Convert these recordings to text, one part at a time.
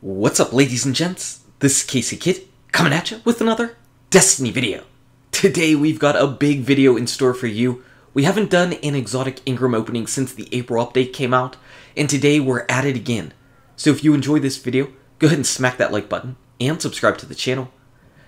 What's up, ladies and gents? This is Casey Kid, coming at you with another Destiny video. Today we've got a big video in store for you. We haven't done an exotic Engram opening since the April update came out, and today we're at it again. So if you enjoyed this video, go ahead and smack that like button, and subscribe to the channel.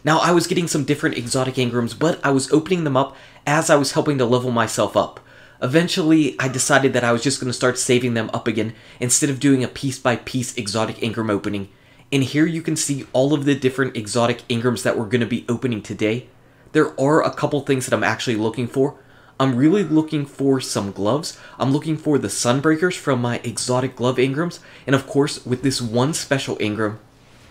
Now, I was getting some different exotic Engrams, but I was opening them up as I was helping to level myself up. Eventually, I decided that I was just going to start saving them up again instead of doing a piece-by-piece exotic Engram opening. And here you can see all of the different exotic Engrams that we're going to be opening today. There are a couple things that I'm actually looking for. I'm really looking for some gloves. I'm looking for the Sunbreakers from my exotic glove Engrams. And of course, with this one special Engram,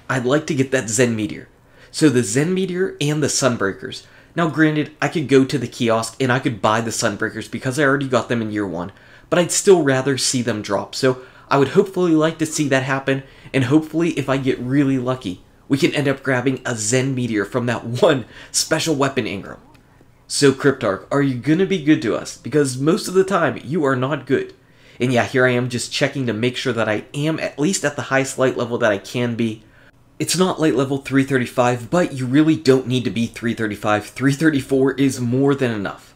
I'd like to get that Zen Meteor. So the Zen Meteor and the Sunbreakers. Now granted, I could go to the kiosk and I could buy the Sunbreakers because I already got them in year 1, but I'd still rather see them drop. So I would hopefully like to see that happen, and hopefully if I get really lucky, we can end up grabbing a Zen Meteor from that one special weapon Engram. So Crypt Arc, are you gonna be good to us? Because most of the time, you are not good. And yeah, here I am just checking to make sure that I am at least at the highest light level that I can be. It's not light level 335, but you really don't need to be 335. 334 is more than enough.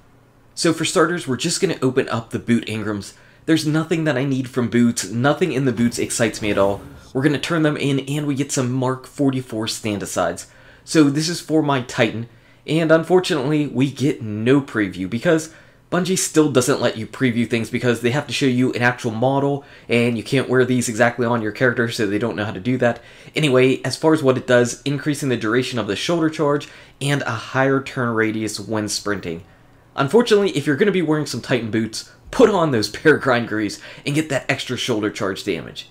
So for starters, we're just going to open up the boot Engrams. There's nothing that I need from boots. Nothing in the boots excites me at all. We're going to turn them in and we get some Mark 44 stand-asides. So this is for my Titan, and unfortunately we get no preview because Bungie still doesn't let you preview things because they have to show you an actual model, and you can't wear these exactly on your character, so they don't know how to do that. Anyway, as far as what it does, increasing the duration of the shoulder charge and a higher turn radius when sprinting. Unfortunately, if you're going to be wearing some Titan boots, put on those Peregrine Greaves and get that extra shoulder charge damage.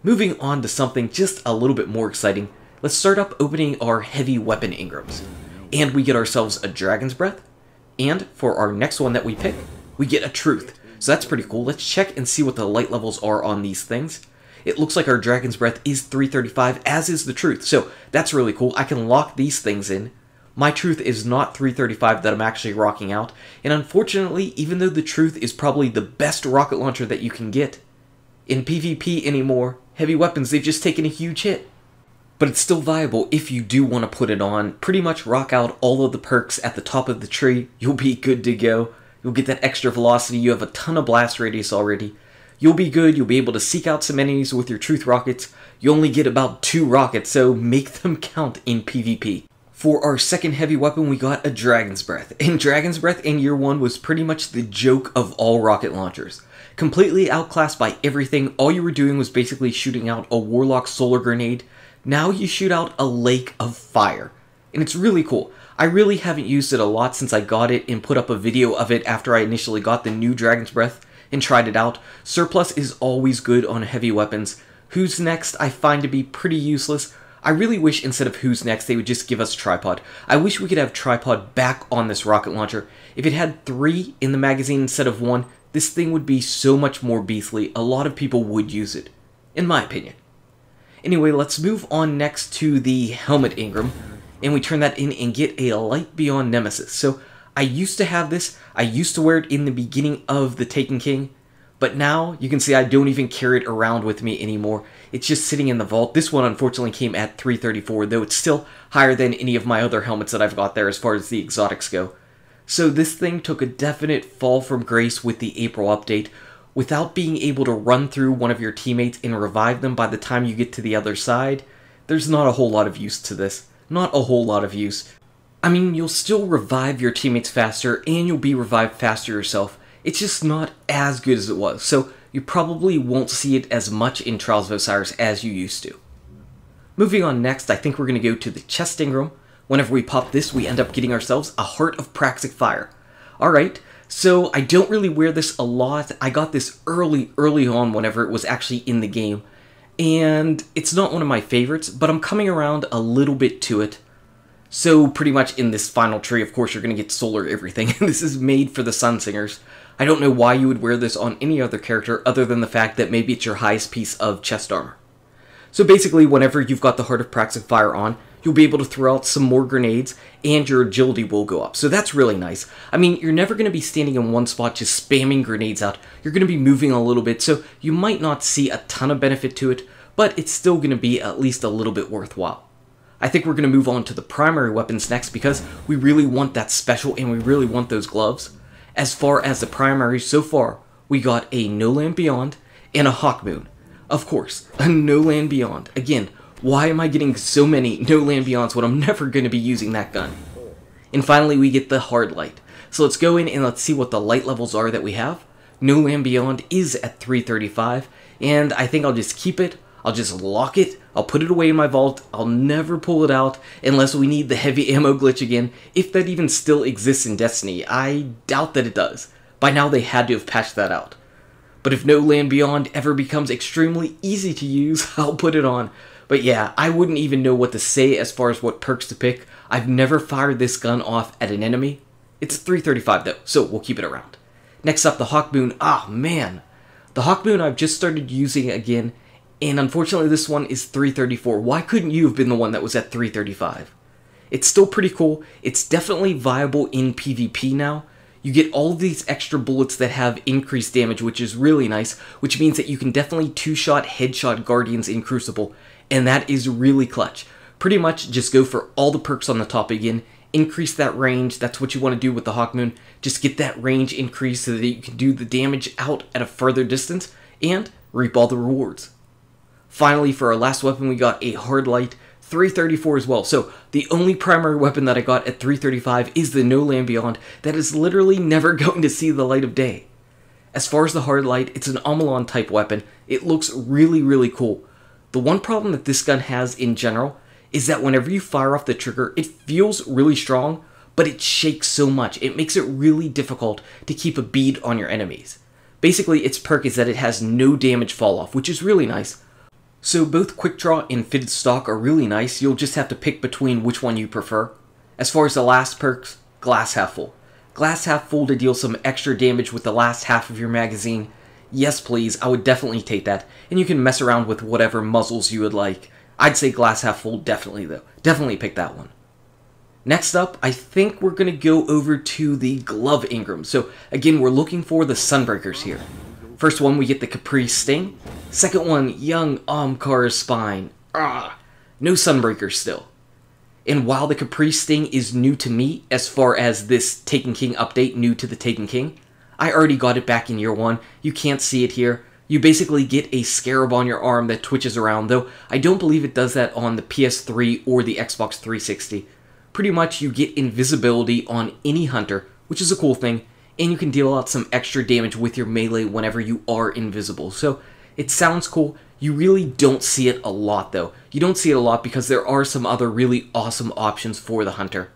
Moving on to something just a little bit more exciting, let's start up opening our heavy weapon Engrams. And we get ourselves a Dragon's Breath. And for our next one that we pick, we get a Truth. So that's pretty cool. Let's check and see what the light levels are on these things. It looks like our Dragon's Breath is 335, as is the Truth. So that's really cool. I can lock these things in. My Truth is not 335 that I'm actually rocking out. And unfortunately, even though the Truth is probably the best rocket launcher that you can get, in PvP anymore, heavy weapons, they've just taken a huge hit. But it's still viable if you do want to put it on. Pretty much rock out all of the perks at the top of the tree. You'll be good to go. You'll get that extra velocity. You have a ton of blast radius already. You'll be good. You'll be able to seek out some enemies with your Truth rockets. You only get about 2 rockets, so make them count in PvP. For our second heavy weapon, we got a Dragon's Breath. And Dragon's Breath in year 1 was pretty much the joke of all rocket launchers. Completely outclassed by everything. All you were doing was basically shooting out a Warlock solar grenade. Now you shoot out a lake of fire, and it's really cool. I really haven't used it a lot since I got it and put up a video of it after I initially got the new Dragon's Breath and tried it out. Surplus is always good on heavy weapons. Who's Next I find to be pretty useless. I really wish instead of Who's Next they would just give us Tripod. I wish we could have Tripod back on this rocket launcher. If it had 3 in the magazine instead of 1, this thing would be so much more beastly. A lot of people would use it, in my opinion. Anyway, let's move on next to the Helmet Engram, and we turn that in and get a Light Beyond Nemesis. So, I used to have this, I used to wear it in the beginning of the Taken King, but now, you can see I don't even carry it around with me anymore. It's just sitting in the vault. This one unfortunately came at 334, though it's still higher than any of my other helmets that I've got there as far as the exotics go. So this thing took a definite fall from grace with the April update. Without being able to run through one of your teammates and revive them by the time you get to the other side, there's not a whole lot of use to this. Not a whole lot of use. I mean, you'll still revive your teammates faster, and you'll be revived faster yourself. It's just not as good as it was, so you probably won't see it as much in Trials of Osiris as you used to. Moving on next, I think we're going to go to the Chest Engram. Whenever we pop this, we end up getting ourselves a Heart of Praxic Fire. Alright. So, I don't really wear this a lot. I got this early on whenever it was actually in the game. And it's not one of my favorites, but I'm coming around a little bit to it. So, pretty much in this final tree, of course, you're going to get solar everything. This is made for the Sun Singers. I don't know why you would wear this on any other character other than the fact that maybe it's your highest piece of chest armor. So basically, whenever you've got the Heart of Praxic Fire on, you'll be able to throw out some more grenades, and your agility will go up. So that's really nice. I mean, you're never going to be standing in one spot just spamming grenades out. You're going to be moving a little bit, so you might not see a ton of benefit to it, but it's still going to be at least a little bit worthwhile. I think we're going to move on to the primary weapons next because we really want that special and we really want those gloves. As far as the primaries, so far, we got a No Land Beyond and a Hawkmoon. Of course, a No Land Beyond. Again, why am I getting so many No Land Beyonds when I'm never going to be using that gun? And finally, we get the Hard Light. So let's go in and let's see what the light levels are that we have. No Land Beyond is at 335, and I think I'll just keep it. I'll just lock it, I'll put it away in my vault, I'll never pull it out unless we need the heavy ammo glitch again, if that even still exists in Destiny. I doubt that it does. By now they had to have patched that out. But if No Land Beyond ever becomes extremely easy to use, I'll put it on. But yeah, I wouldn't even know what to say as far as what perks to pick. I've never fired this gun off at an enemy. It's 335 though, so we'll keep it around. Next up, the Hawkmoon. Ah, man. The Hawkmoon I've just started using again, and unfortunately this one is 334. Why couldn't you have been the one that was at 335? It's still pretty cool. It's definitely viable in PvP now. You get all of these extra bullets that have increased damage, which is really nice, which means that you can definitely two-shot, headshot Guardians in Crucible, and that is really clutch. Pretty much just go for all the perks on the top again, increase that range. That's what you want to do with the Hawkmoon. Just get that range increase so that you can do the damage out at a further distance, and reap all the rewards. Finally, for our last weapon, we got a Hard Light, 334 as well. So the only primary weapon that I got at 335 is the No Land Beyond that is literally never going to see the light of day. As far as the Hard Light, it's an Omelon type weapon. It looks really, really cool. The one problem that this gun has in general is that whenever you fire off the trigger, it feels really strong, but it shakes so much. It makes it really difficult to keep a bead on your enemies. Basically, its perk is that it has no damage fall off, which is really nice. So both Quick Draw and Fitted Stock are really nice. You'll just have to pick between which one you prefer. As far as the last perks, Glass Half Full. Glass Half Full to deal some extra damage with the last half of your magazine. Yes, please, I would definitely take that. And you can mess around with whatever muzzles you would like. I'd say Glass Half Full definitely though. Definitely pick that one. Next up, I think we're going to go over to the Glove Engram. So again, we're looking for the Sunbreakers here. First one, we get the Capri Sting. Second one, Young Omkar's Spine. No Sunbreakers still. And while the Capri Sting is new to me, as far as this Taken King update, new to the Taken King, I already got it back in year one. You can't see it here. You basically get a scarab on your arm that twitches around, though I don't believe it does that on the PS3 or the Xbox 360. Pretty much you get invisibility on any hunter, which is a cool thing, and you can deal out some extra damage with your melee whenever you are invisible. So it sounds cool. You really don't see it a lot though. You don't see it a lot because there are some other really awesome options for the hunter.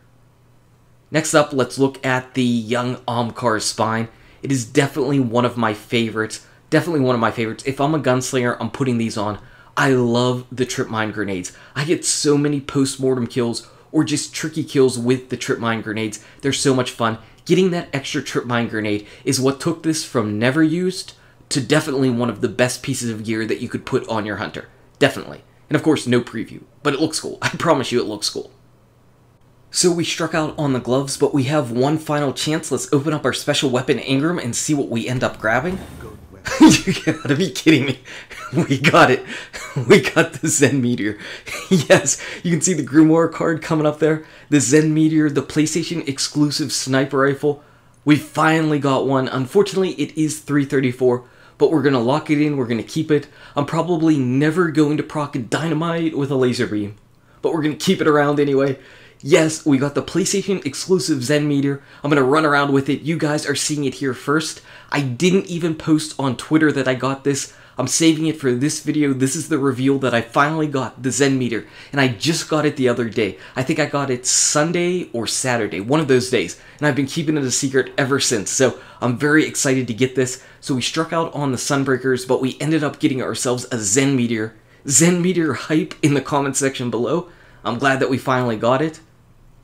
Next up, let's look at the Young Omkar's Spine. It is definitely one of my favorites. Definitely one of my favorites. If I'm a gunslinger, I'm putting these on. I love the trip mine grenades. I get so many post-mortem kills or just tricky kills with the trip mine grenades. They're so much fun. Getting that extra trip mine grenade is what took this from never used to definitely one of the best pieces of gear that you could put on your hunter. Definitely. And of course, no preview. But it looks cool. I promise you it looks cool. So we struck out on the gloves, but we have one final chance. Let's open up our special weapon Engram and see what we end up grabbing. You gotta be kidding me. We got it. We got the Zen Meteor. Yes, you can see the Grimoire card coming up there. The Zen Meteor, the PlayStation exclusive sniper rifle. We finally got one. Unfortunately, it is 334, but we're gonna lock it in. We're gonna keep it. I'm probably never going to proc dynamite with a laser beam, but we're gonna keep it around anyway. Yes, we got the PlayStation exclusive Zen Meteor. I'm going to run around with it. You guys are seeing it here first. I didn't even post on Twitter that I got this. I'm saving it for this video. This is the reveal that I finally got the Zen Meteor. And I just got it the other day. I think I got it Sunday or Saturday, one of those days. And I've been keeping it a secret ever since. So I'm very excited to get this. So we struck out on the Sunbreakers, but we ended up getting ourselves a Zen Meteor. Zen Meteor hype in the comment section below. I'm glad that we finally got it.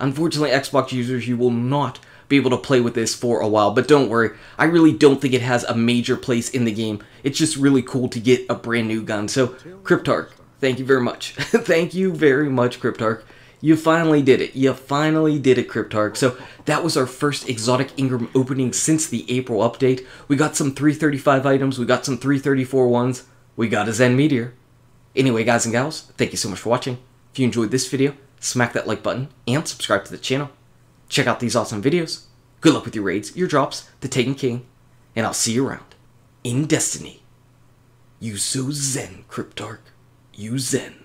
Unfortunately, Xbox users, you will not be able to play with this for a while, but don't worry, I really don't think it has a major place in the game. It's just really cool to get a brand new gun. So, Crypt Arc, thank you very much. Thank you very much, Crypt Arc. You finally did it. You finally did it, Crypt Arc. So, that was our first exotic Engram opening since the April update. We got some 335 items, we got some 334 ones, we got a Zen Meteor. Anyway, guys and gals, thank you so much for watching. If you enjoyed this video, smack that like button and subscribe to the channel. Check out these awesome videos. Good luck with your raids, your drops, the Taken King, and I'll see you around in Destiny. You so zen, Crypt Arc. You zen.